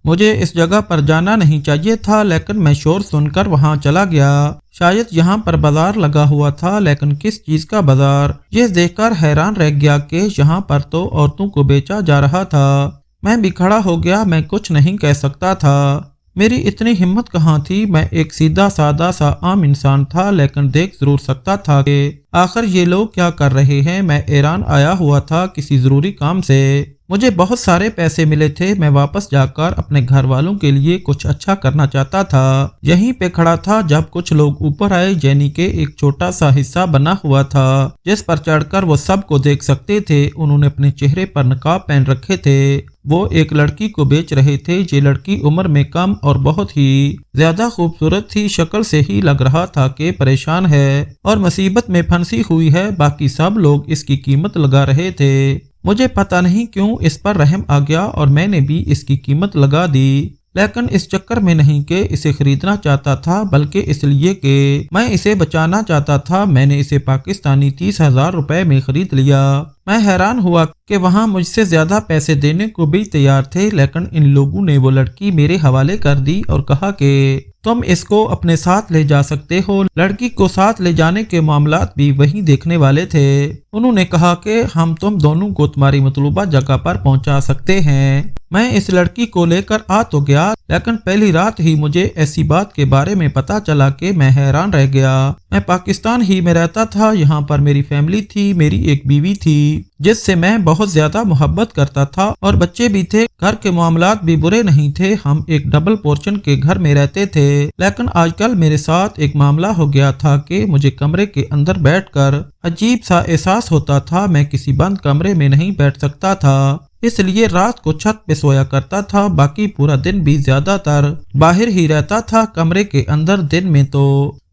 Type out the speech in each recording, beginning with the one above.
مجھے اس جگہ پر جانا نہیں چاہیے تھا، لیکن میں شور سن کر وہاں چلا گیا۔ شاید یہاں پر بازار لگا ہوا تھا، لیکن کس چیز کا بازار؟ یہ دیکھ کر حیران رہ گیا کہ یہاں پر تو عورتوں کو بیچا جا رہا تھا۔ میں بھی کھڑا ہو گیا، میں کچھ نہیں کہہ سکتا تھا۔ میری اتنی ہمت کہاں تھی؟ میں ایک سیدھا سادہ سا عام انسان تھا، لیکن دیکھ ضرور سکتا تھا کہ آخر یہ لوگ کیا کر رہے ہیں۔ میں ایران آیا ہوا تھا کسی ضروری کام سے۔ مجھے بہت سارے پیسے ملے تھے، میں واپس جا کر اپنے گھر والوں کے لیے کچھ اچھا کرنا چاہتا تھا۔ یہیں پہ کھڑا تھا جب کچھ لوگ اوپر آئے، یعنی کہ ایک چھوٹا سا حصہ بنا ہوا تھا جس پر چڑھ کر وہ سب کو دیکھ سکتے تھے۔ انہوں نے اپنے چہرے پر نقاب پہن رکھے تھے۔ وہ ایک لڑکی کو بیچ رہے تھے۔ یہ لڑکی عمر میں کم اور بہت ہی زیادہ خوبصورت تھی، شکل سے ہی لگ رہا تھا کہ پریشان ہے اور مصیبت میں پھنسی ہوئی ہے۔ باقی سب لوگ اس کی قیمت لگا رہے تھے۔ مجھے پتہ نہیں کیوں اس پر رحم آ گیا اور میں نے بھی اس کی قیمت لگا دی، لیکن اس چکر میں نہیں کہ اسے خریدنا چاہتا تھا، بلکہ اس لیے کہ میں اسے بچانا چاہتا تھا۔ میں نے اسے پاکستانی 30,000 روپے میں خرید لیا۔ میں حیران ہوا کہ وہاں مجھ سے زیادہ پیسے دینے کو بھی تیار تھے، لیکن ان لوگوں نے وہ لڑکی میرے حوالے کر دی اور کہا کہ تم اس کو اپنے ساتھ لے جا سکتے ہو۔ لڑکی کو ساتھ لے جانے کے معاملات بھی وہی دیکھنے والے تھے۔ انہوں نے کہا کہ ہم تم دونوں کو تمہاری مطلوبہ جگہ پر پہنچا سکتے ہیں۔ میں اس لڑکی کو لے کر آ تو گیا، لیکن پہلی رات ہی مجھے ایسی بات کے بارے میں پتا چلا کہ میں حیران رہ گیا۔ میں پاکستان ہی میں رہتا تھا، یہاں پر میری فیملی تھی، میری ایک بیوی تھی جس سے میں بہت زیادہ محبت کرتا تھا اور بچے بھی تھے۔ گھر کے معاملات بھی برے نہیں تھے، ہم ایک ڈبل پورشن کے گھر میں رہتے تھے، لیکن آج کل میرے ساتھ ایک معاملہ ہو گیا تھا کہ مجھے کمرے کے اندر بیٹھ کر عجیب سا احساس ہوتا تھا۔ میں کسی بند کمرے میں نہیں بیٹھ سکتا تھا، اس لیے رات کو چھت پہ سویا کرتا تھا، باقی پورا دن بھی زیادہ تر باہر ہی رہتا تھا کمرے کے اندر۔ دن میں تو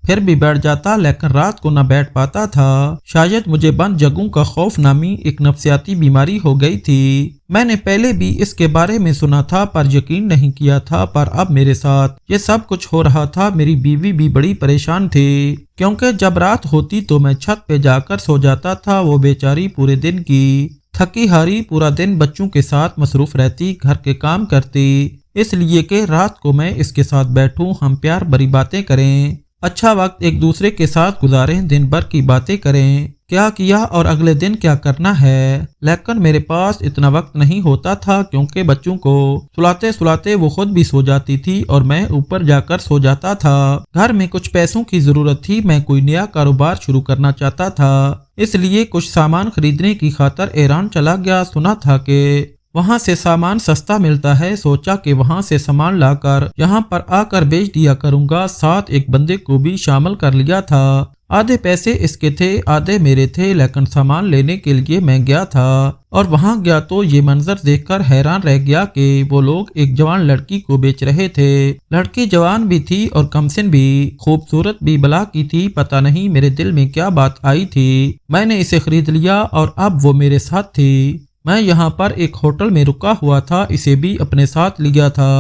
پھر بھی بیٹھ جاتا، لیکن رات کو نہ بیٹھ پاتا تھا۔ شاید مجھے بند جگہوں کا خوف نامی ایک نفسیاتی بیماری ہو گئی تھی۔ میں نے پہلے بھی اس کے بارے میں سنا تھا پر یقین نہیں کیا تھا، پر اب میرے ساتھ یہ سب کچھ ہو رہا تھا۔ میری بیوی بھی بڑی پریشان تھی، کیونکہ جب رات ہوتی تو میں چھت پہ جا کر سو جاتا تھا۔ وہ بیچاری پورے دن کی تھکی ہاری پورا دن بچوں کے ساتھ مصروف رہتی، گھر کے کام کرتی، اس لیے کہ رات کو میں اس کے ساتھ بیٹھوں، ہم پیار بھری باتیں کریں، اچھا وقت ایک دوسرے کے ساتھ گزاریں، دن بھر کی باتیں کریں، کیا کیا اور اگلے دن کیا کرنا ہے۔ لیکن میرے پاس اتنا وقت نہیں ہوتا تھا، کیونکہ بچوں کو سلاتے سلاتے وہ خود بھی سو جاتی تھی اور میں اوپر جا کر سو جاتا تھا۔ گھر میں کچھ پیسوں کی ضرورت تھی، میں کوئی نیا کاروبار شروع کرنا چاہتا تھا، اس لیے کچھ سامان خریدنے کی خاطر ایران چلا گیا۔ سنا تھا کہ وہاں سے سامان سستا ملتا ہے، سوچا کہ وہاں سے سامان لا کر یہاں پر آ کر بیچ دیا کروں گا۔ ساتھ ایک بندے کو بھی شامل کر لیا تھا، آدھے پیسے اس کے تھے آدھے میرے تھے، لیکن سامان لینے کے لیے میں گیا تھا اور وہاں گیا تو یہ منظر دیکھ کر حیران رہ گیا کہ وہ لوگ ایک جوان لڑکی کو بیچ رہے تھے۔ لڑکی جوان بھی تھی اور کمسن بھی، خوبصورت بھی بلا کی تھی۔ پتہ نہیں میرے دل میں کیا بات آئی تھی، میں نے اسے خرید لیا اور اب وہ میرے ساتھ تھی۔ میں یہاں پر ایک ہوٹل میں رکا ہوا تھا، اسے بھی اپنے ساتھ لیا تھا۔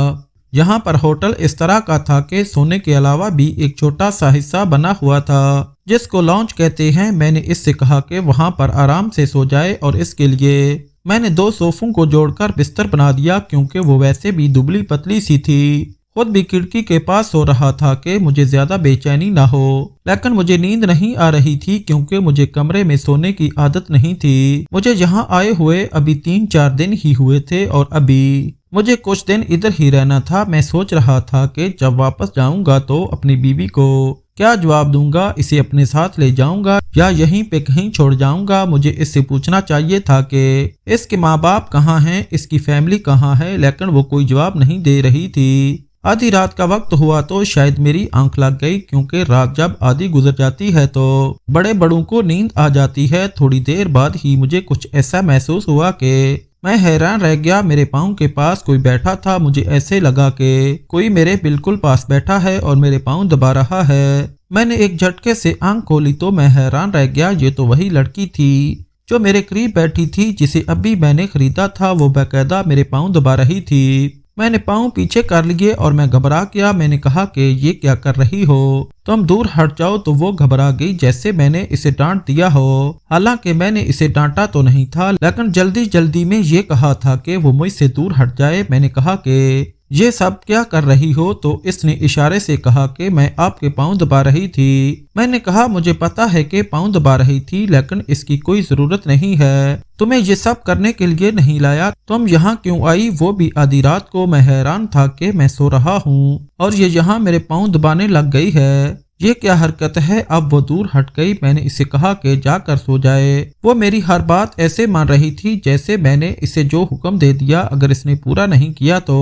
یہاں پر ہوٹل اس طرح کا تھا کہ سونے کے علاوہ بھی ایک چھوٹا سا حصہ بنا ہوا تھا جس کو لاؤنج کہتے ہیں۔ میں نے اس سے کہا کہ وہاں پر آرام سے سو جائے اور اس کے لیے میں نے 2 صوفوں کو جوڑ کر بستر بنا دیا، کیونکہ وہ ویسے بھی دبلی پتلی سی تھی۔ خود بھی کھڑکی کے پاس سو رہا تھا کہ مجھے زیادہ بے چینی نہ ہو، لیکن مجھے نیند نہیں آ رہی تھی کیونکہ مجھے کمرے میں سونے کی عادت نہیں تھی۔ مجھے یہاں آئے ہوئے ابھی 3-4 دن ہی ہوئے تھے اور ابھی مجھے کچھ دن ادھر ہی رہنا تھا۔ میں سوچ رہا تھا کہ جب واپس جاؤں گا تو اپنی بیوی کو کیا جواب دوں گا، اسے اپنے ساتھ لے جاؤں گا یا یہیں پہ کہیں چھوڑ جاؤں گا۔ مجھے اس سے پوچھنا چاہیے تھا کہ اس کے ماں باپ کہاں ہیں، اس کی فیملی کہاں ہے، لیکن وہ کوئی جواب نہیں دے رہی تھی۔ آدھی رات کا وقت ہوا تو شاید میری آنکھ لگ گئی، کیونکہ رات جب آدھی گزر جاتی ہے تو بڑے بڑوں کو نیند آ جاتی ہے۔ تھوڑی دیر بعد ہی مجھے کچھ ایسا محسوس ہوا کہ میں حیران رہ گیا۔ میرے پاؤں کے پاس کوئی بیٹھا تھا، مجھے ایسے لگا کہ کوئی میرے بالکل پاس بیٹھا ہے اور میرے پاؤں دبا رہا ہے۔ میں نے ایک جھٹکے سے آنکھ کھولی تو میں حیران رہ گیا، یہ تو وہی لڑکی تھی جو میرے قریب بیٹھی تھی، جسے ابھی میں نے خریدا تھا۔ وہ باقاعدہ میرے پاؤں دبا رہی تھی۔ میں نے پاؤں پیچھے کر لیے اور میں گھبرا گیا۔ میں نے کہا کہ یہ کیا کر رہی ہو، تم دور ہٹ جاؤ، تو وہ گھبرا گئی جیسے میں نے اسے ڈانٹ دیا ہو۔ حالانکہ میں نے اسے ڈانٹا تو نہیں تھا، لیکن جلدی جلدی میں یہ کہا تھا کہ وہ مجھ سے دور ہٹ جائے۔ میں نے کہا کہ یہ سب کیا کر رہی ہو؟ تو اس نے اشارے سے کہا کہ میں آپ کے پاؤں دبا رہی تھی۔ میں نے کہا مجھے پتا ہے کہ پاؤں دبا رہی تھی، لیکن اس کی کوئی ضرورت نہیں ہے، تمہیں یہ سب کرنے کے لیے نہیں لایا، تم یہاں کیوں آئی؟ وہ بھی آدھی رات کو۔ میں حیران تھا کہ میں سو رہا ہوں اور یہ یہاں میرے پاؤں دبانے لگ گئی ہے، یہ کیا حرکت ہے؟ اب وہ دور ہٹ گئی۔ میں نے اسے کہا کہ جا کر سو جائے۔ وہ میری ہر بات ایسے مان رہی تھی جیسے میں نے اسے جو حکم دے دیا اگر اس نے پورا نہیں کیا تو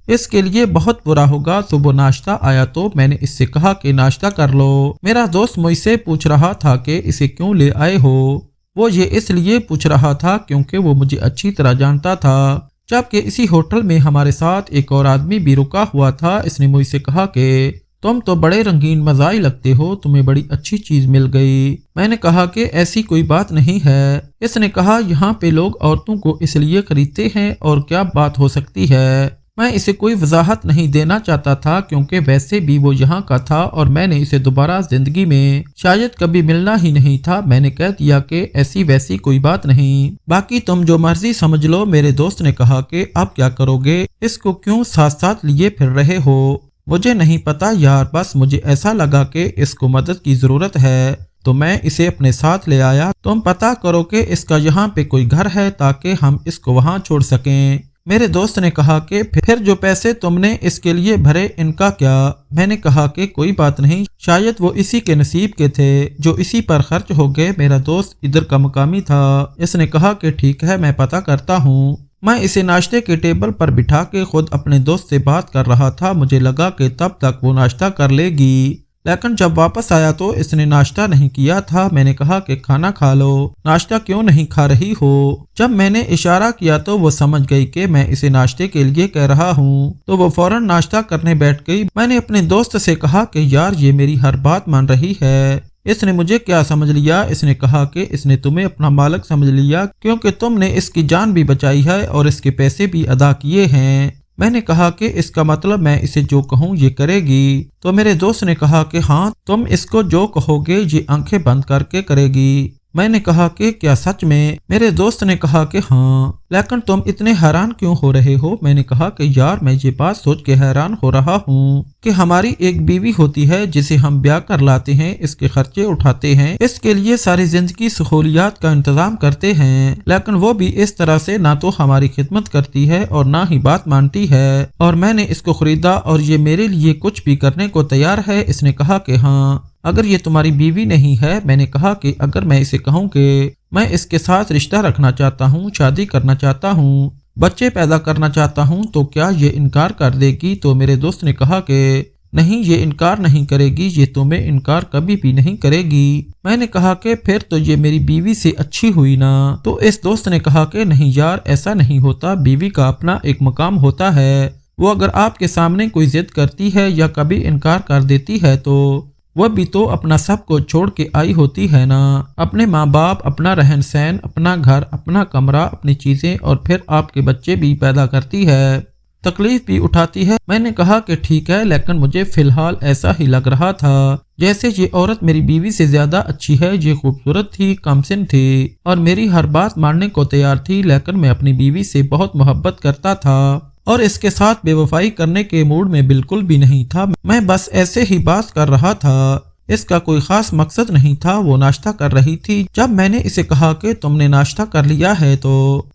اس کے لیے بہت برا ہوگا۔ صبح ناشتہ آیا تو میں نے اس سے کہا کہ ناشتہ کر لو۔ میرا دوست مجھ سے پوچھ رہا تھا کہ اسے کیوں لے آئے ہو؟ وہ یہ اس لیے پوچھ رہا تھا کیونکہ وہ مجھے اچھی طرح جانتا تھا، جبکہ اسی ہوٹل میں ہمارے ساتھ ایک اور آدمی بھی رکا ہوا تھا۔ اس نے مجھ سے کہا کہ تم تو بڑے رنگین مزاج لگتے ہو، تمہیں بڑی اچھی چیز مل گئی۔ میں نے کہا کہ ایسی کوئی بات نہیں ہے۔ اس نے کہا یہاں پہ لوگ عورتوں کو اس لیے خریدتے ہیں اور کیا بات ہو سکتی ہے؟ میں اسے کوئی وضاحت نہیں دینا چاہتا تھا کیونکہ ویسے بھی وہ یہاں کا تھا اور میں نے اسے دوبارہ زندگی میں شاید کبھی ملنا ہی نہیں تھا۔ میں نے کہہ دیا کہ ایسی ویسی کوئی بات نہیں، باقی تم جو مرضی سمجھ لو۔ میرے دوست نے کہا کہ اب کیا کرو گے؟ اس کو کیوں ساتھ ساتھ لیے پھر رہے ہو؟ مجھے نہیں پتا یار، بس مجھے ایسا لگا کہ اس کو مدد کی ضرورت ہے تو میں اسے اپنے ساتھ لے آیا۔ تم پتا کرو کہ اس کا یہاں پہ کوئی گھر ہے تاکہ ہم اس کو وہاں چھوڑ سکیں۔ میرے دوست نے کہا کہ پھر جو پیسے تم نے اس کے لیے بھرے ان کا کیا؟ میں نے کہا کہ کوئی بات نہیں، شاید وہ اسی کے نصیب کے تھے جو اسی پر خرچ ہو گئے۔ میرا دوست ادھر کا مقامی تھا۔ اس نے کہا کہ ٹھیک ہے، میں پتا کرتا ہوں۔ میں اسے ناشتے کے ٹیبل پر بٹھا کے خود اپنے دوست سے بات کر رہا تھا۔ مجھے لگا کہ تب تک وہ ناشتہ کر لے گی، لیکن جب واپس آیا تو اس نے ناشتہ نہیں کیا تھا۔ میں نے کہا کہ کھانا کھا لو، ناشتہ کیوں نہیں کھا رہی ہو؟ جب میں نے اشارہ کیا تو وہ سمجھ گئی کہ میں اسے ناشتے کے لیے کہہ رہا ہوں تو وہ فوراً ناشتہ کرنے بیٹھ گئی۔ میں نے اپنے دوست سے کہا کہ یار یہ میری ہر بات مان رہی ہے، اس نے مجھے کیا سمجھ لیا؟ اس نے کہا کہ اس نے تمہیں اپنا مالک سمجھ لیا کیونکہ تم نے اس کی جان بھی بچائی ہے اور اس کے پیسے بھی ادا کیے ہیں۔ میں نے کہا کہ اس کا مطلب میں اسے جو کہوں یہ کرے گی؟ تو میرے دوست نے کہا کہ ہاں، تم اس کو جو کہو گے یہ آنکھیں بند کر کے کرے گی۔ میں نے کہا کہ کیا سچ میں؟ میرے دوست نے کہا کہ ہاں، لیکن تم اتنے حیران کیوں ہو رہے ہو؟ میں نے کہا کہ یار میں یہ بات سوچ کے حیران ہو رہا ہوں کہ ہماری ایک بیوی ہوتی ہے جسے ہم بیاہ کر لاتے ہیں، اس کے خرچے اٹھاتے ہیں، اس کے لیے ساری زندگی سہولیات کا انتظام کرتے ہیں، لیکن وہ بھی اس طرح سے نہ تو ہماری خدمت کرتی ہے اور نہ ہی بات مانتی ہے، اور میں نے اس کو خریدا اور یہ میرے لیے کچھ بھی کرنے کو تیار ہے۔ اس نے کہا کہ ہاں، اگر یہ تمہاری بیوی نہیں ہے؟ میں نے کہا کہ اگر میں اسے کہوں کہ میں اس کے ساتھ رشتہ رکھنا چاہتا ہوں، شادی کرنا چاہتا ہوں، بچے پیدا کرنا چاہتا ہوں تو کیا یہ انکار کر دے گی؟ تو میرے دوست نے کہا کہ نہیں، یہ انکار نہیں کرے گی، یہ تمہیں انکار کبھی بھی نہیں کرے گی۔ میں نے کہا کہ پھر تو یہ میری بیوی سے اچھی ہوئی نا؟ تو اس دوست نے کہا کہ نہیں یار، ایسا نہیں ہوتا، بیوی کا اپنا ایک مقام ہوتا ہے، وہ اگر آپ کے سامنے کوئی ضد کرتی ہے یا کبھی انکار کر دیتی ہے تو وہ بھی تو اپنا سب کو چھوڑ کے آئی ہوتی ہے نا، اپنے ماں باپ، اپنا رہن سہن، اپنا گھر، اپنا کمرہ، اپنی چیزیں، اور پھر آپ کے بچے بھی پیدا کرتی ہے، تکلیف بھی اٹھاتی ہے۔ میں نے کہا کہ ٹھیک ہے، لیکن مجھے فی الحال ایسا ہی لگ رہا تھا جیسے یہ عورت میری بیوی سے زیادہ اچھی ہے، یہ خوبصورت تھی، کم سن تھی اور میری ہر بات ماننے کو تیار تھی، لیکن میں اپنی بیوی سے بہت محبت کرتا تھا اور اس کے ساتھ بے وفائی کرنے کے موڈ میں بالکل بھی نہیں تھا۔ میں بس ایسے ہی بات کر رہا تھا، اس کا کوئی خاص مقصد نہیں تھا۔ وہ ناشتہ کر رہی تھی۔ جب میں نے اسے کہا کہ تم نے ناشتہ کر لیا ہے تو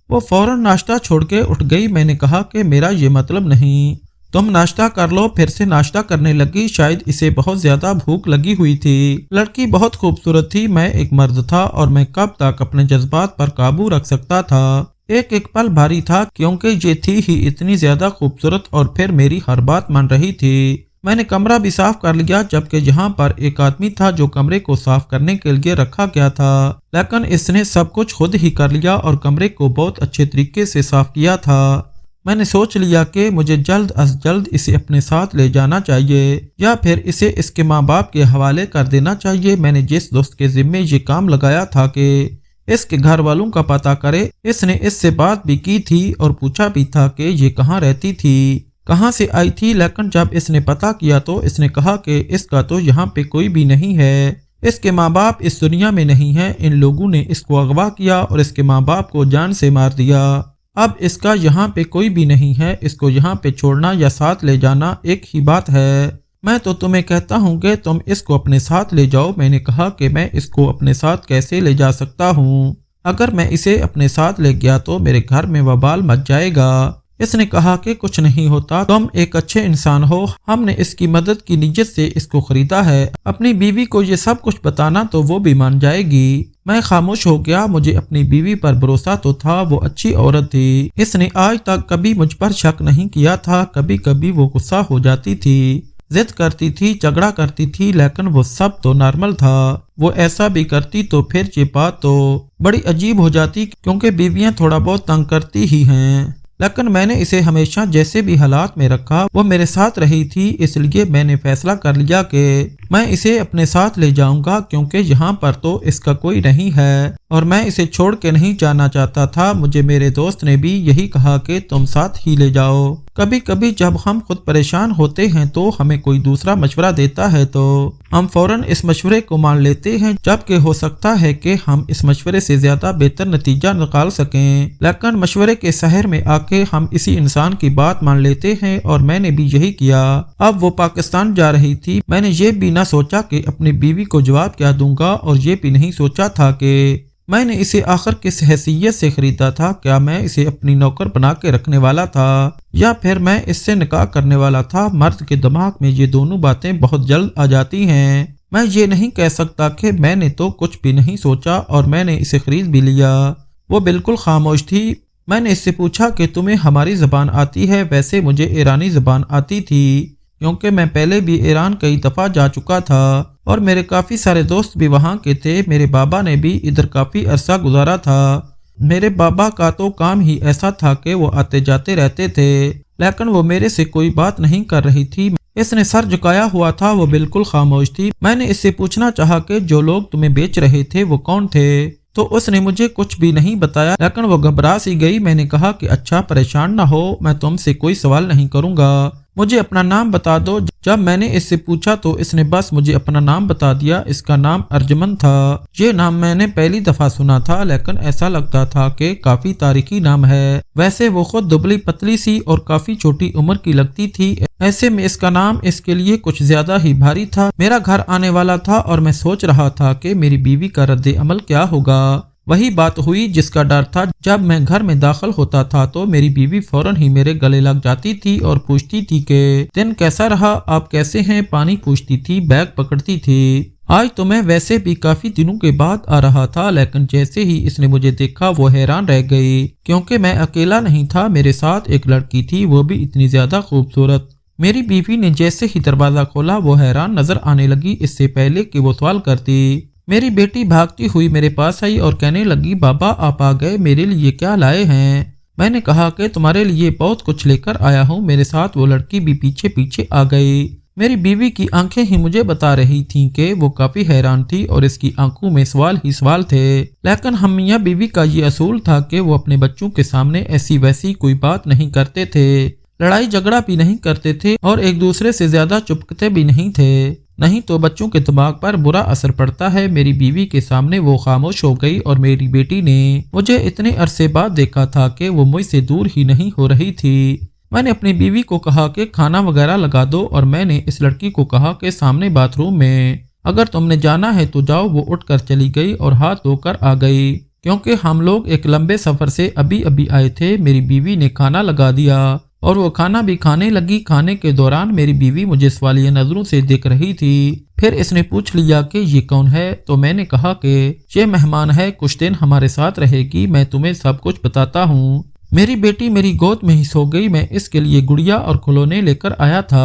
وہ فوراً ناشتہ چھوڑ کے اٹھ گئی۔ میں نے کہا کہ میرا یہ مطلب نہیں، تم ناشتہ کر لو۔ پھر سے ناشتہ کرنے لگی، شاید اسے بہت زیادہ بھوک لگی ہوئی تھی۔ لڑکی بہت خوبصورت تھی، میں ایک مرد تھا اور میں کب تک اپنے جذبات پر قابو رکھ سکتا تھا؟ ایک ایک پل بھاری تھا کیونکہ یہ تھی ہی اتنی زیادہ خوبصورت اور پھر میری ہر بات مان رہی تھی۔ میں نے کمرہ بھی صاف کر لیا، جبکہ یہاں پر ایک آدمی تھا جو کمرے کو صاف کرنے کے لیے رکھا گیا تھا، لیکن اس نے سب کچھ خود ہی کر لیا اور کمرے کو بہت اچھے طریقے سے صاف کیا تھا۔ میں نے سوچ لیا کہ مجھے جلد از جلد اسے اپنے ساتھ لے جانا چاہیے یا پھر اسے اس کے ماں باپ کے حوالے کر دینا چاہیے۔ میں نے جس دوست کے ذمے یہ کام لگایا تھا کہ اس کے گھر والوں کا پتہ کرے، اس نے اس سے بات بھی کی تھی اور پوچھا بھی تھا کہ یہ کہاں رہتی تھی، کہاں سے آئی تھی، لیکن جب اس نے پتہ کیا تو اس نے کہا کہ اس کا تو یہاں پہ کوئی بھی نہیں ہے، اس کے ماں باپ اس دنیا میں نہیں ہیں، ان لوگوں نے اس کو اغوا کیا اور اس کے ماں باپ کو جان سے مار دیا۔ اب اس کا یہاں پہ کوئی بھی نہیں ہے، اس کو یہاں پہ چھوڑنا یا ساتھ لے جانا ایک ہی بات ہے۔ میں تو تمہیں کہتا ہوں کہ تم اس کو اپنے ساتھ لے جاؤ۔ میں نے کہا کہ میں اس کو اپنے ساتھ کیسے لے جا سکتا ہوں؟ اگر میں اسے اپنے ساتھ لے گیا تو میرے گھر میں وبال مچ جائے گا۔ اس نے کہا کہ کچھ نہیں ہوتا، تم ایک اچھے انسان ہو، ہم نے اس کی مدد کی نیت سے اس کو خریدا ہے۔ اپنی بیوی کو یہ سب کچھ بتانا تو وہ بھی مان جائے گی۔ میں خاموش ہو گیا، مجھے اپنی بیوی پر بھروسہ تو تھا، وہ اچھی عورت تھی، اس نے آج تک کبھی مجھ پر شک نہیں کیا تھا۔ کبھی کبھی وہ غصہ ہو جاتی تھی، ضد کرتی تھی، جھگڑا کرتی تھی، لیکن وہ سب تو نارمل تھا۔ وہ ایسا بھی کرتی تو پھر یہ بات تو بڑی عجیب ہو جاتی، کیونکہ بیویاں تھوڑا بہت تنگ کرتی ہی ہیں۔ لیکن میں نے اسے ہمیشہ جیسے بھی حالات میں رکھا، وہ میرے ساتھ رہی تھی، اس لیے میں نے فیصلہ کر لیا کہ میں اسے اپنے ساتھ لے جاؤں گا، کیونکہ یہاں پر تو اس کا کوئی نہیں ہے اور میں اسے چھوڑ کے نہیں جانا چاہتا تھا۔ مجھے میرے دوست نے بھی یہی کہا کہ تم ساتھ ہی لے جاؤ۔ کبھی کبھی جب ہم خود پریشان ہوتے ہیں تو ہمیں کوئی دوسرا مشورہ دیتا ہے تو ہم فوراً اس مشورے کو مان لیتے ہیں، جبکہ ہو سکتا ہے کہ ہم اس مشورے سے زیادہ بہتر نتیجہ نکال سکیں، لیکن مشورے کے سحر میں آ کے ہم اسی انسان کی بات مان لیتے ہیں، اور میں نے بھی یہی کیا۔ اب وہ پاکستان جا رہی تھی، میں نے یہ بھی نہ سوچا کہ اپنی بیوی کو جواب کیا دوں گا، اور یہ بھی نہیں سوچا تھا کہ میں نے اسے آخر کس حیثیت سے خریدا تھا۔ کیا میں اسے اپنی نوکر بنا کے رکھنے والا تھا یا پھر میں اس سے نکاح کرنے والا تھا؟ مرد کے دماغ میں یہ دونوں باتیں بہت جلد آ جاتی ہیں۔ میں یہ نہیں کہہ سکتا کہ میں نے تو کچھ بھی نہیں سوچا اور میں نے اسے خرید بھی لیا۔ وہ بالکل خاموش تھی۔ میں نے اس سے پوچھا کہ تمہیں ہماری زبان آتی ہے؟ ویسے مجھے ایرانی زبان آتی تھی، کیونکہ میں پہلے بھی ایران کئی دفعہ جا چکا تھا اور میرے کافی سارے دوست بھی وہاں کے تھے۔ میرے بابا نے بھی ادھر کافی عرصہ گزارا تھا۔ میرے بابا کا تو کام ہی ایسا تھا کہ وہ آتے جاتے رہتے تھے، لیکن وہ میرے سے کوئی بات نہیں کر رہی تھی۔ اس نے سر جھکایا ہوا تھا، وہ بالکل خاموش تھی۔ میں نے اس سے پوچھنا چاہا کہ جو لوگ تمہیں بیچ رہے تھے وہ کون تھے، تو اس نے مجھے کچھ بھی نہیں بتایا، لیکن وہ گھبرا سی گئی۔ میں نے کہا کہ اچھا، پریشان نہ ہو، میں تم سے کوئی سوال نہیں کروں گا، مجھے اپنا نام بتا دو۔ جب میں نے اس سے پوچھا تو اس نے بس مجھے اپنا نام بتا دیا۔ اس کا نام ارجمن تھا۔ یہ نام میں نے پہلی دفعہ سنا تھا، لیکن ایسا لگتا تھا کہ کافی تاریخی نام ہے۔ ویسے وہ خود دبلی پتلی سی اور کافی چھوٹی عمر کی لگتی تھی، ایسے میں اس کا نام اس کے لیے کچھ زیادہ ہی بھاری تھا۔ میرا گھر آنے والا تھا اور میں سوچ رہا تھا کہ میری بیوی کا رد عمل کیا ہوگا۔ وہی بات ہوئی جس کا ڈر تھا۔ جب میں گھر میں داخل ہوتا تھا تو میری بیوی فوراً ہی میرے گلے لگ جاتی تھی اور پوچھتی تھی کہ دن کیسا رہا، آپ کیسے ہیں، پانی پوچھتی تھی، بیگ پکڑتی تھی۔ آج تو میں ویسے بھی کافی دنوں کے بعد آ رہا تھا، لیکن جیسے ہی اس نے مجھے دیکھا وہ حیران رہ گئی، کیونکہ میں اکیلا نہیں تھا، میرے ساتھ ایک لڑکی تھی، وہ بھی اتنی زیادہ خوبصورت۔ میری بیوی نے جیسے ہی دروازہ کھولا وہ حیران نظر آنے لگی، اس سے پہلے کہ وہ سوال کرتی۔ میری بیٹی بھاگتی ہوئی میرے پاس آئی اور کہنے لگی، بابا آپ آ گئے، میرے لیے کیا لائے ہیں؟ میں نے کہا کہ تمہارے لیے بہت کچھ لے کر آیا ہوں۔ میرے ساتھ وہ لڑکی بھی پیچھے پیچھے آ گئی۔ میری بیوی کی آنکھیں ہی مجھے بتا رہی تھیں کہ وہ کافی حیران تھی اور اس کی آنکھوں میں سوال ہی سوال تھے، لیکن ہم میاں بیوی کا یہ اصول تھا کہ وہ اپنے بچوں کے سامنے ایسی ویسی کوئی بات نہیں کرتے تھے، لڑائی جھگڑا بھی نہیں کرتے تھے اور ایک دوسرے سے زیادہ چپکتے بھی نہیں تھے، نہیں تو بچوں کے دماغ پر برا اثر پڑتا ہے۔ میری بیوی کے سامنے وہ خاموش ہو گئی اور میری بیٹی نے مجھے اتنے عرصے بعد دیکھا تھا کہ وہ مجھ سے دور ہی نہیں ہو رہی تھی۔ میں نے اپنی بیوی کو کہا کہ کھانا وغیرہ لگا دو، اور میں نے اس لڑکی کو کہا کہ سامنے باتھ روم میں اگر تم نے جانا ہے تو جاؤ۔ وہ اٹھ کر چلی گئی اور ہاتھ دھو کر آ گئی، کیونکہ ہم لوگ ایک لمبے سفر سے ابھی آئے تھے۔ میری بیوی نے کھانا لگا دیا اور وہ کھانا بھی کھانے لگی۔ کھانے کے دوران میری بیوی مجھے سوالیہ نظروں سے دیکھ رہی تھی۔ پھر اس نے پوچھ لیا کہ یہ کون ہے، تو میں نے کہا کہ یہ مہمان ہے، کچھ دن ہمارے ساتھ رہے گی، میں تمہیں سب کچھ بتاتا ہوں۔ میری بیٹی میری گود میں ہی سو گئی۔ میں اس کے لیے گڑیا اور کھلونے لے کر آیا تھا۔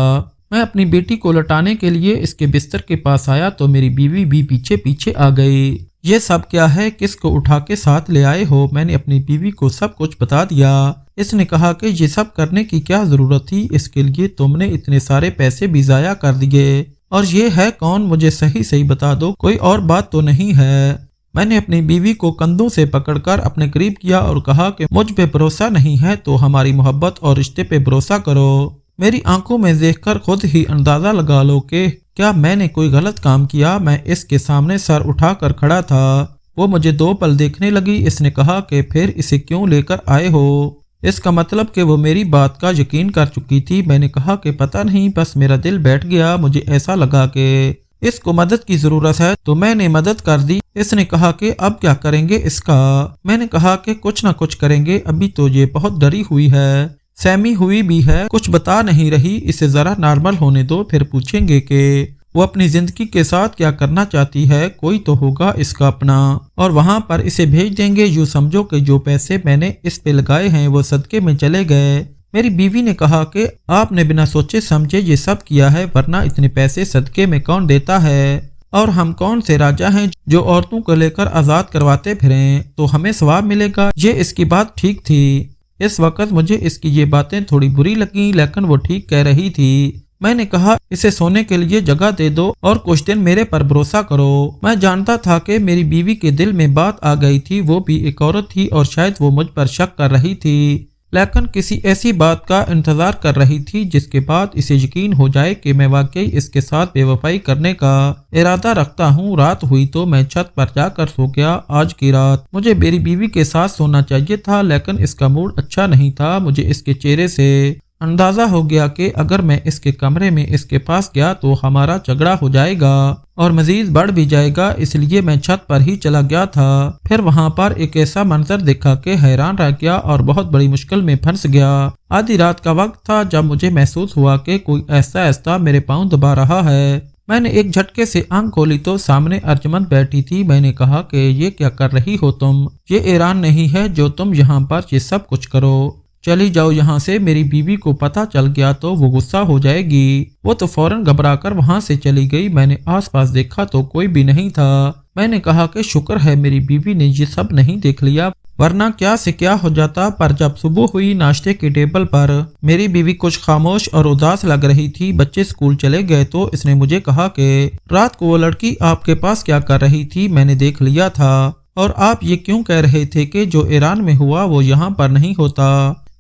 میں اپنی بیٹی کو لٹانے کے لیے اس کے بستر کے پاس آیا تو میری بیوی بھی پیچھے پیچھے آ گئی۔ یہ سب کیا ہے، کس کو اٹھا کے ساتھ لے آئے ہو؟ میں نے اپنی بیوی کو سب کچھ بتا دیا۔ اس نے کہا کہ یہ سب کرنے کی کیا ضرورت تھی، اس کے لیے تم نے اتنے سارے پیسے بھی ضائع کر دیے، اور یہ ہے کون، مجھے صحیح بتا دو، کوئی اور بات تو نہیں ہے؟ میں نے اپنی بیوی کو کندھوں سے پکڑ کر اپنے قریب کیا اور کہا کہ مجھ پہ بھروسہ نہیں ہے تو ہماری محبت اور رشتے پہ بھروسہ کرو۔ میری آنکھوں میں دیکھ کر خود ہی اندازہ لگا لو کہ کیا میں نے کوئی غلط کام کیا۔ میں اس کے سامنے سر اٹھا کر کھڑا تھا۔ وہ مجھے 2 پل دیکھنے لگی۔ اس نے کہا کہ پھر اسے کیوں لے کر آئے ہو؟ اس کا مطلب کہ وہ میری بات کا یقین کر چکی تھی۔ میں نے کہا کہ پتہ نہیں، بس میرا دل بیٹھ گیا، مجھے ایسا لگا کہ اس کو مدد کی ضرورت ہے تو میں نے مدد کر دی۔ اس نے کہا کہ اب کیا کریں گے اس کا؟ میں نے کہا کہ کچھ نہ کچھ کریں گے، ابھی تو یہ بہت ڈری ہوئی ہے، سہمی ہوئی بھی ہے، کچھ بتا نہیں رہی، اسے ذرا نارمل ہونے دو، پھر پوچھیں گے کہ وہ اپنی زندگی کے ساتھ کیا کرنا چاہتی ہے، کوئی تو ہوگا اس کا اپنا، اور وہاں پر اسے بھیج دیں گے۔ یوں سمجھو کہ جو پیسے میں نے اس پہ لگائے ہیں وہ صدقے میں چلے گئے۔ میری بیوی نے کہا کہ آپ نے بنا سوچے سمجھے یہ سب کیا ہے، ورنہ اتنے پیسے صدقے میں کون دیتا ہے؟ اور ہم کون سے راجا ہیں جو عورتوں کو لے کر آزاد کرواتے پھریں، تو ہمیں ثواب ملے گا۔ یہ اس کی بات ٹھیک تھی۔ اس وقت مجھے اس کی یہ باتیں تھوڑی بری لگیں، لیکن وہ ٹھیک کہہ رہی تھی۔ میں نے کہا اسے سونے کے لیے جگہ دے دو اور کچھ دن میرے پر بھروسہ کرو۔ میں جانتا تھا کہ میری بیوی کے دل میں بات آ گئی تھی، وہ بھی ایک عورت تھی اور شاید وہ مجھ پر شک کر رہی تھی، لیکن کسی ایسی بات کا انتظار کر رہی تھی جس کے بعد اسے یقین ہو جائے کہ میں واقعی اس کے ساتھ بے وفائی کرنے کا ارادہ رکھتا ہوں۔ رات ہوئی تو میں چھت پر جا کر سو گیا۔ آج کی رات مجھے میری بیوی کے ساتھ سونا چاہیے تھا، لیکن اس کا موڈ اچھا نہیں تھا۔ مجھے اس کے چہرے سے اندازہ ہو گیا کہ اگر میں اس کے کمرے میں اس کے پاس گیا تو ہمارا جھگڑا ہو جائے گا اور مزید بڑھ بھی جائے گا، اس لیے میں چھت پر ہی چلا گیا تھا۔ پھر وہاں پر ایک ایسا منظر دیکھا کہ حیران رہ گیا اور بہت بڑی مشکل میں پھنس گیا۔ آدھی رات کا وقت تھا جب مجھے محسوس ہوا کہ کوئی ایسا ایسا میرے پاؤں دبا رہا ہے۔ میں نے ایک جھٹکے سے آنکھ کھولی تو سامنے ارجمند بیٹھی تھی۔ میں نے کہا کہ یہ کیا کر رہی ہو تم؟ یہ ایران نہیں ہے جو تم یہاں پر یہ سب کچھ کرو، چلی جاؤ یہاں سے۔ میری بیوی کو پتہ چل گیا تو وہ غصہ ہو جائے گی۔ وہ تو فوراً گھبرا کر وہاں سے چلی گئی۔ میں نے آس پاس دیکھا تو کوئی بھی نہیں تھا۔ میں نے کہا کہ شکر ہے میری بیوی نے یہ سب نہیں دیکھ لیا، ورنہ کیا سے کیا ہو جاتا۔ پر جب صبح ہوئی ناشتے کے ٹیبل پر میری بیوی کچھ خاموش اور اداس لگ رہی تھی۔ بچے اسکول چلے گئے تو اس نے مجھے کہا کہ رات کو وہ لڑکی آپ کے پاس کیا کر رہی تھی؟ میں نے دیکھ لیا تھا۔ اور آپ یہ کیوں کہہ رہے تھے کہ جو ایران میں ہوا وہ یہاں پر نہیں ہوتا؟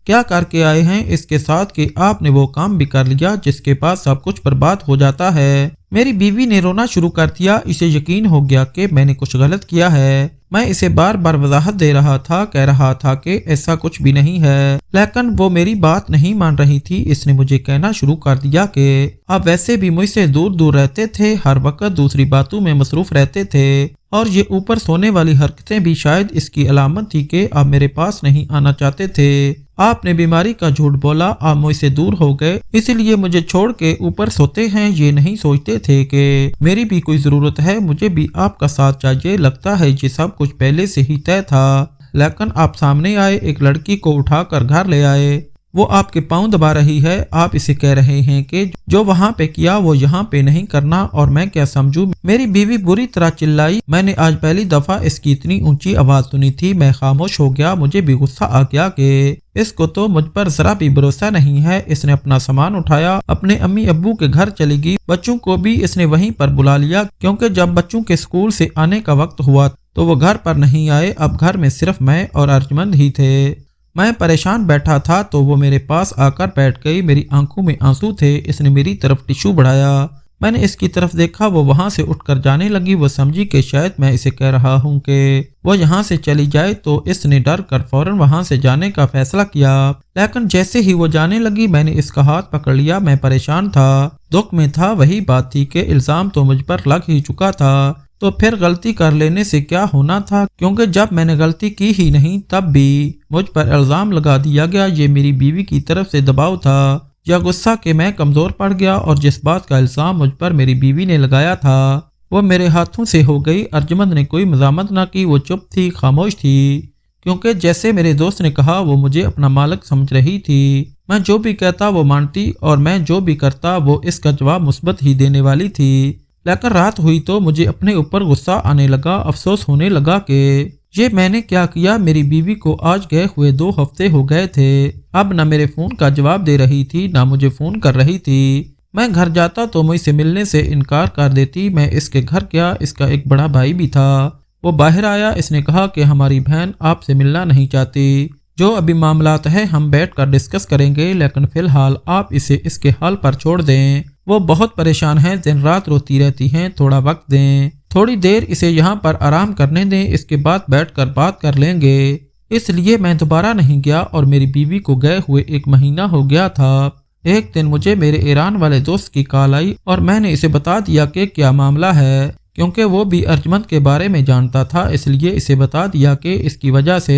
کیا کر کے آئے ہیں اس کے ساتھ کہ آپ نے وہ کام بھی کر لیا جس کے پاس سب کچھ برباد ہو جاتا ہے؟ میری بیوی نے رونا شروع کر دیا۔ اسے یقین ہو گیا کہ میں نے کچھ غلط کیا ہے۔ میں اسے بار بار وضاحت دے رہا تھا، کہہ رہا تھا کہ ایسا کچھ بھی نہیں ہے، لیکن وہ میری بات نہیں مان رہی تھی۔ اس نے مجھے کہنا شروع کر دیا کہ آپ ویسے بھی مجھ سے دور دور رہتے تھے، ہر وقت دوسری باتوں میں مصروف رہتے تھے، اور یہ اوپر سونے والی حرکتیں بھی شاید اس کی علامت تھی کہ آپ میرے پاس نہیں آنا چاہتے تھے۔ آپ نے بیماری کا جھوٹ بولا، آپ مجھ سے دور ہو گئے، اسی لیے مجھے چھوڑ کے اوپر سوتے ہیں۔ یہ نہیں سوچتے تھے کہ میری بھی کوئی ضرورت ہے، مجھے بھی آپ کا ساتھ چاہیے۔ لگتا ہے یہ سب کچھ پہلے سے ہی طے تھا، لیکن آپ سامنے آئے، ایک لڑکی کو اٹھا کر گھر لے آئے، وہ آپ کے پاؤں دبا رہی ہے، آپ اسے کہہ رہے ہیں کہ جو وہاں پہ کیا وہ یہاں پہ نہیں کرنا، اور میں کیا سمجھوں؟ میری بیوی بری طرح چلائی۔ میں نے آج پہلی دفعہ اس کی اتنی اونچی آواز سنی تھی۔ میں خاموش ہو گیا۔ مجھے بھی غصہ آ گیا کہ اس کو تو مجھ پر ذرا بھی بھروسہ نہیں ہے۔ اس نے اپنا سامان اٹھایا، اپنے امی ابو کے گھر چلی گئی۔ بچوں کو بھی اس نے وہیں پر بلا لیا، کیونکہ جب بچوں کے اسکول سے آنے کا وقت ہوا تو وہ گھر پر نہیں آئے۔ اب گھر میں صرف میں اور ارجمند ہی تھے۔ میں پریشان بیٹھا تھا تو وہ میرے پاس آ کر بیٹھ گئی۔ میری آنکھوں میں آنسو تھے۔ اس نے میری طرف ٹشو بڑھایا۔ میں نے اس کی طرف دیکھا، وہ وہاں سے اٹھ کر جانے لگی۔ وہ سمجھی کہ شاید میں اسے کہہ رہا ہوں کہ وہ یہاں سے چلی جائے، تو اس نے ڈر کر فوراً وہاں سے جانے کا فیصلہ کیا، لیکن جیسے ہی وہ جانے لگی میں نے اس کا ہاتھ پکڑ لیا۔ میں پریشان تھا، دکھ میں تھا۔ وہی بات تھی کہ الزام تو مجھ پر لگ ہی چکا تھا، تو پھر غلطی کر لینے سے کیا ہونا تھا، کیونکہ جب میں نے غلطی کی ہی نہیں تب بھی مجھ پر الزام لگا دیا گیا۔ یہ میری بیوی کی طرف سے دباؤ تھا یا غصہ کہ میں کمزور پڑ گیا، اور جس بات کا الزام مجھ پر میری بیوی نے لگایا تھا وہ میرے ہاتھوں سے ہو گئی۔ ارجمند نے کوئی مزاحمت نہ کی، وہ چپ تھی، خاموش تھی، کیونکہ جیسے میرے دوست نے کہا وہ مجھے اپنا مالک سمجھ رہی تھی۔ میں جو بھی کہتا وہ مانتی، اور میں جو بھی کرتا وہ اس کا جواب مثبت ہی دینے والی تھی۔ لیکن رات ہوئی تو مجھے اپنے اوپر غصہ آنے لگا، افسوس ہونے لگا کہ یہ میں نے کیا کیا۔ میری بیوی کو آج گئے ہوئے 2 ہفتے ہو گئے تھے، اب نہ میرے فون کا جواب دے رہی تھی نہ مجھے فون کر رہی تھی۔ میں گھر جاتا تو مجھ سے ملنے سے انکار کر دیتی۔ میں اس کے گھر گیا، اس کا ایک بڑا بھائی بھی تھا، وہ باہر آیا۔ اس نے کہا کہ ہماری بہن آپ سے ملنا نہیں چاہتی، جو ابھی معاملات ہیں ہم بیٹھ کر ڈسکس کریں گے، لیکن فی الحال آپ اسے اس کے حال پر چھوڑ دیں، وہ بہت پریشان ہے، دن رات روتی رہتی ہیں، تھوڑا وقت دیں، تھوڑی دیر اسے یہاں پر آرام کرنے دیں، اس کے بعد بیٹھ کر بات کر لیں گے۔ اس لیے میں دوبارہ نہیں گیا اور میری بیوی کو گئے ہوئے 1 مہینہ ہو گیا تھا۔ ایک دن مجھے میرے ایران والے دوست کی کال آئی اور میں نے اسے بتا دیا کہ کیا معاملہ ہے، کیونکہ وہ بھی ارجمند کے بارے میں جانتا تھا، اس لیے اسے بتا دیا کہ اس کی وجہ سے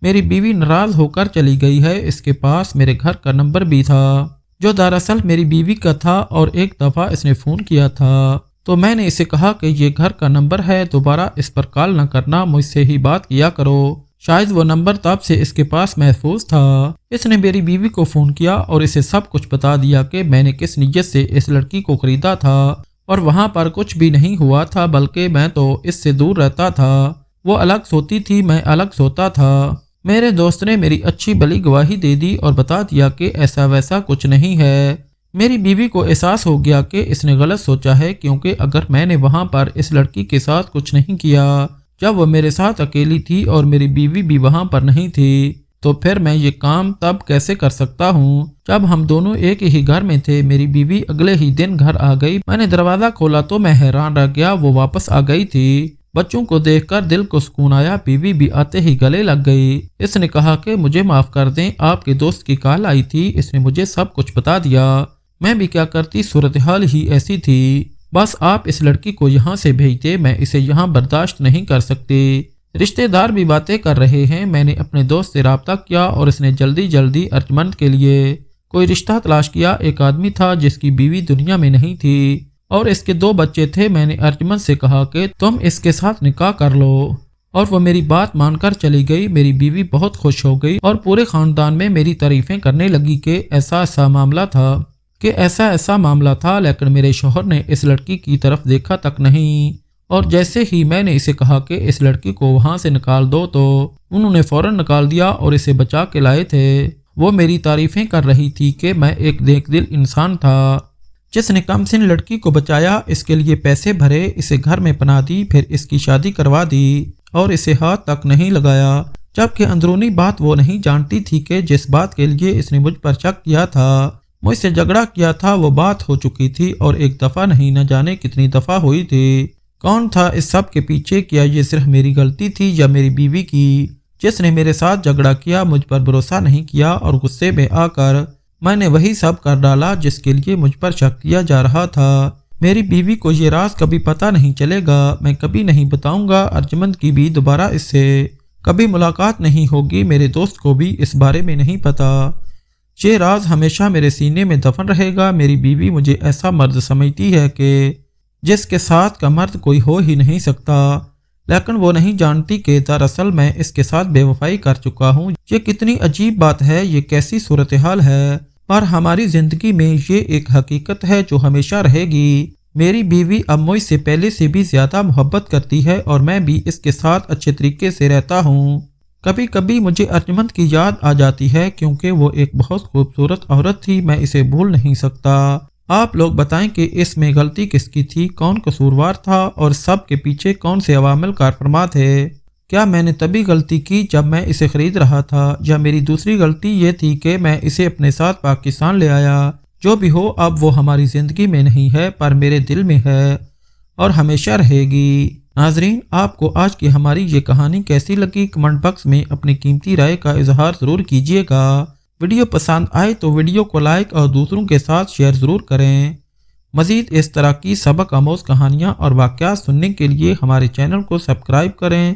میری بیوی ناراض ہو کر چلی گئی ہے۔ اس کے پاس میرے گھر کا نمبر بھی تھا جو دراصل میری بیوی کا تھا، اور ایک دفعہ اس نے فون کیا تھا تو میں نے اسے کہا کہ یہ گھر کا نمبر ہے، دوبارہ اس پر کال نہ کرنا، مجھ سے ہی بات کیا کرو۔ شاید وہ نمبر تب سے اس کے پاس محفوظ تھا۔ اس نے میری بیوی کو فون کیا اور اسے سب کچھ بتا دیا کہ میں نے کس نیت سے اس لڑکی کو خریدا تھا، اور وہاں پر کچھ بھی نہیں ہوا تھا، بلکہ میں تو اس سے دور رہتا تھا۔ وہ الگ سوتی تھی، میں الگ سوتا تھا۔ میرے دوست نے میری اچھی بلی گواہی دے دی اور بتا دیا کہ ایسا ویسا کچھ نہیں ہے۔ میری بیوی کو احساس ہو گیا کہ اس نے غلط سوچا ہے، کیونکہ اگر میں نے وہاں پر اس لڑکی کے ساتھ کچھ نہیں کیا جب وہ میرے ساتھ اکیلی تھی اور میری بیوی بھی وہاں پر نہیں تھی، تو پھر میں یہ کام تب کیسے کر سکتا ہوں جب ہم دونوں ایک ہی گھر میں تھے۔ میری بیوی اگلے ہی دن گھر آ گئی، میں نے دروازہ کھولا تو میں حیران رہ گیا، وہ واپس آ گئی تھی۔ بچوں کو دیکھ کر دل کو سکون آیا، بیوی بھی آتے ہی گلے لگ گئی۔ اس نے کہا کہ مجھے معاف کر دیں، آپ کے دوست کی کال آئی تھی، اس نے مجھے سب کچھ بتا دیا، میں بھی کیا کرتی، صورتحال ہی ایسی تھی، بس آپ اس لڑکی کو یہاں سے بھیجتے، میں اسے یہاں برداشت نہیں کر سکتی۔ رشتہ دار بھی باتیں کر رہے ہیں، میں نے اپنے دوست سے رابطہ کیا اور اس نے جلدی ارجمند کے لیے کوئی رشتہ تلاش کیا۔ ایک آدمی تھا جس کی بیوی دنیا میں نہیں تھی اور اس کے 2 بچے تھے۔ میں نے ارجمند سے کہا کہ تم اس کے ساتھ نکاح کر لو، اور وہ میری بات مان کر چلی گئی۔ میری بیوی بہت خوش ہو گئی اور پورے خاندان میں میری تعریفیں کرنے لگی کہ ایسا معاملہ تھا، لیکن میرے شوہر نے اس لڑکی کی طرف دیکھا تک نہیں، اور جیسے ہی میں نے اسے کہا کہ اس لڑکی کو وہاں سے نکال دو تو انہوں نے فوراً نکال دیا اور اسے بچا کے لائے تھے۔ وہ میری تعریفیں کر رہی تھی کہ میں ایک نیک دل انسان تھا جس نے کم سن لڑکی کو بچایا، اس کے لیے پیسے بھرے، اسے گھر میں پناہ دی، پھر اس کی شادی کروا دی اور اسے ہاتھ تک نہیں لگایا، جبکہ اندرونی بات وہ نہیں جانتی تھی کہ جس بات کے لیے اس نے مجھ پر شک کیا تھا، مجھ سے جھگڑا کیا تھا، وہ بات ہو چکی تھی، اور ایک دفعہ نہیں، نہ جانے کتنی دفعہ ہوئی تھی۔ کون تھا اس سب کے پیچھے؟ کیا یہ صرف میری غلطی تھی یا میری بیوی کی، جس نے میرے ساتھ جھگڑا کیا، مجھ پر بھروسہ نہیں کیا، اور غصے میں آ کر میں نے وہی سب کر ڈالا جس کے لیے مجھ پر شک کیا جا رہا تھا۔ میری بیوی کو یہ راز کبھی پتہ نہیں چلے گا، میں کبھی نہیں بتاؤں گا، ارجمند کی بھی دوبارہ اس سے کبھی ملاقات نہیں ہوگی، میرے دوست کو بھی اس بارے میں نہیں پتا، یہ راز ہمیشہ میرے سینے میں دفن رہے گا۔ میری بیوی مجھے ایسا مرد سمجھتی ہے کہ جس کے ساتھ کا مرد کوئی ہو ہی نہیں سکتا، لیکن وہ نہیں جانتی کہ دراصل میں اس کے ساتھ بے وفائی کر چکا ہوں۔ یہ کتنی عجیب بات ہے، یہ کیسی صورتحال ہے، پر ہماری زندگی میں یہ ایک حقیقت ہے جو ہمیشہ رہے گی۔ میری بیوی اب مجھ سے پہلے سے بھی زیادہ محبت کرتی ہے اور میں بھی اس کے ساتھ اچھے طریقے سے رہتا ہوں۔ کبھی کبھی مجھے ارجمند کی یاد آ جاتی ہے، کیونکہ وہ ایک بہت خوبصورت عورت تھی، میں اسے بھول نہیں سکتا۔ آپ لوگ بتائیں کہ اس میں غلطی کس کی تھی، کون قصوروار تھا، اور سب کے پیچھے کون سے عوامل کار فرما تھے؟ کیا میں نے تبھی غلطی کی جب میں اسے خرید رہا تھا، یا میری دوسری غلطی یہ تھی کہ میں اسے اپنے ساتھ پاکستان لے آیا؟ جو بھی ہو، اب وہ ہماری زندگی میں نہیں ہے، پر میرے دل میں ہے اور ہمیشہ رہے گی۔ ناظرین، آپ کو آج کی ہماری یہ کہانی کیسی لگی؟ کمنٹ باکس میں اپنی قیمتی رائے کا اظہار ضرور کیجیے گا۔ ویڈیو پسند آئے تو ویڈیو کو لائک اور دوسروں کے ساتھ شیئر ضرور کریں۔ مزید اس طرح کی سبق آموز کہانیاں اور واقعات سننے کے لیے ہمارے چینل کو سبسکرائب کریں۔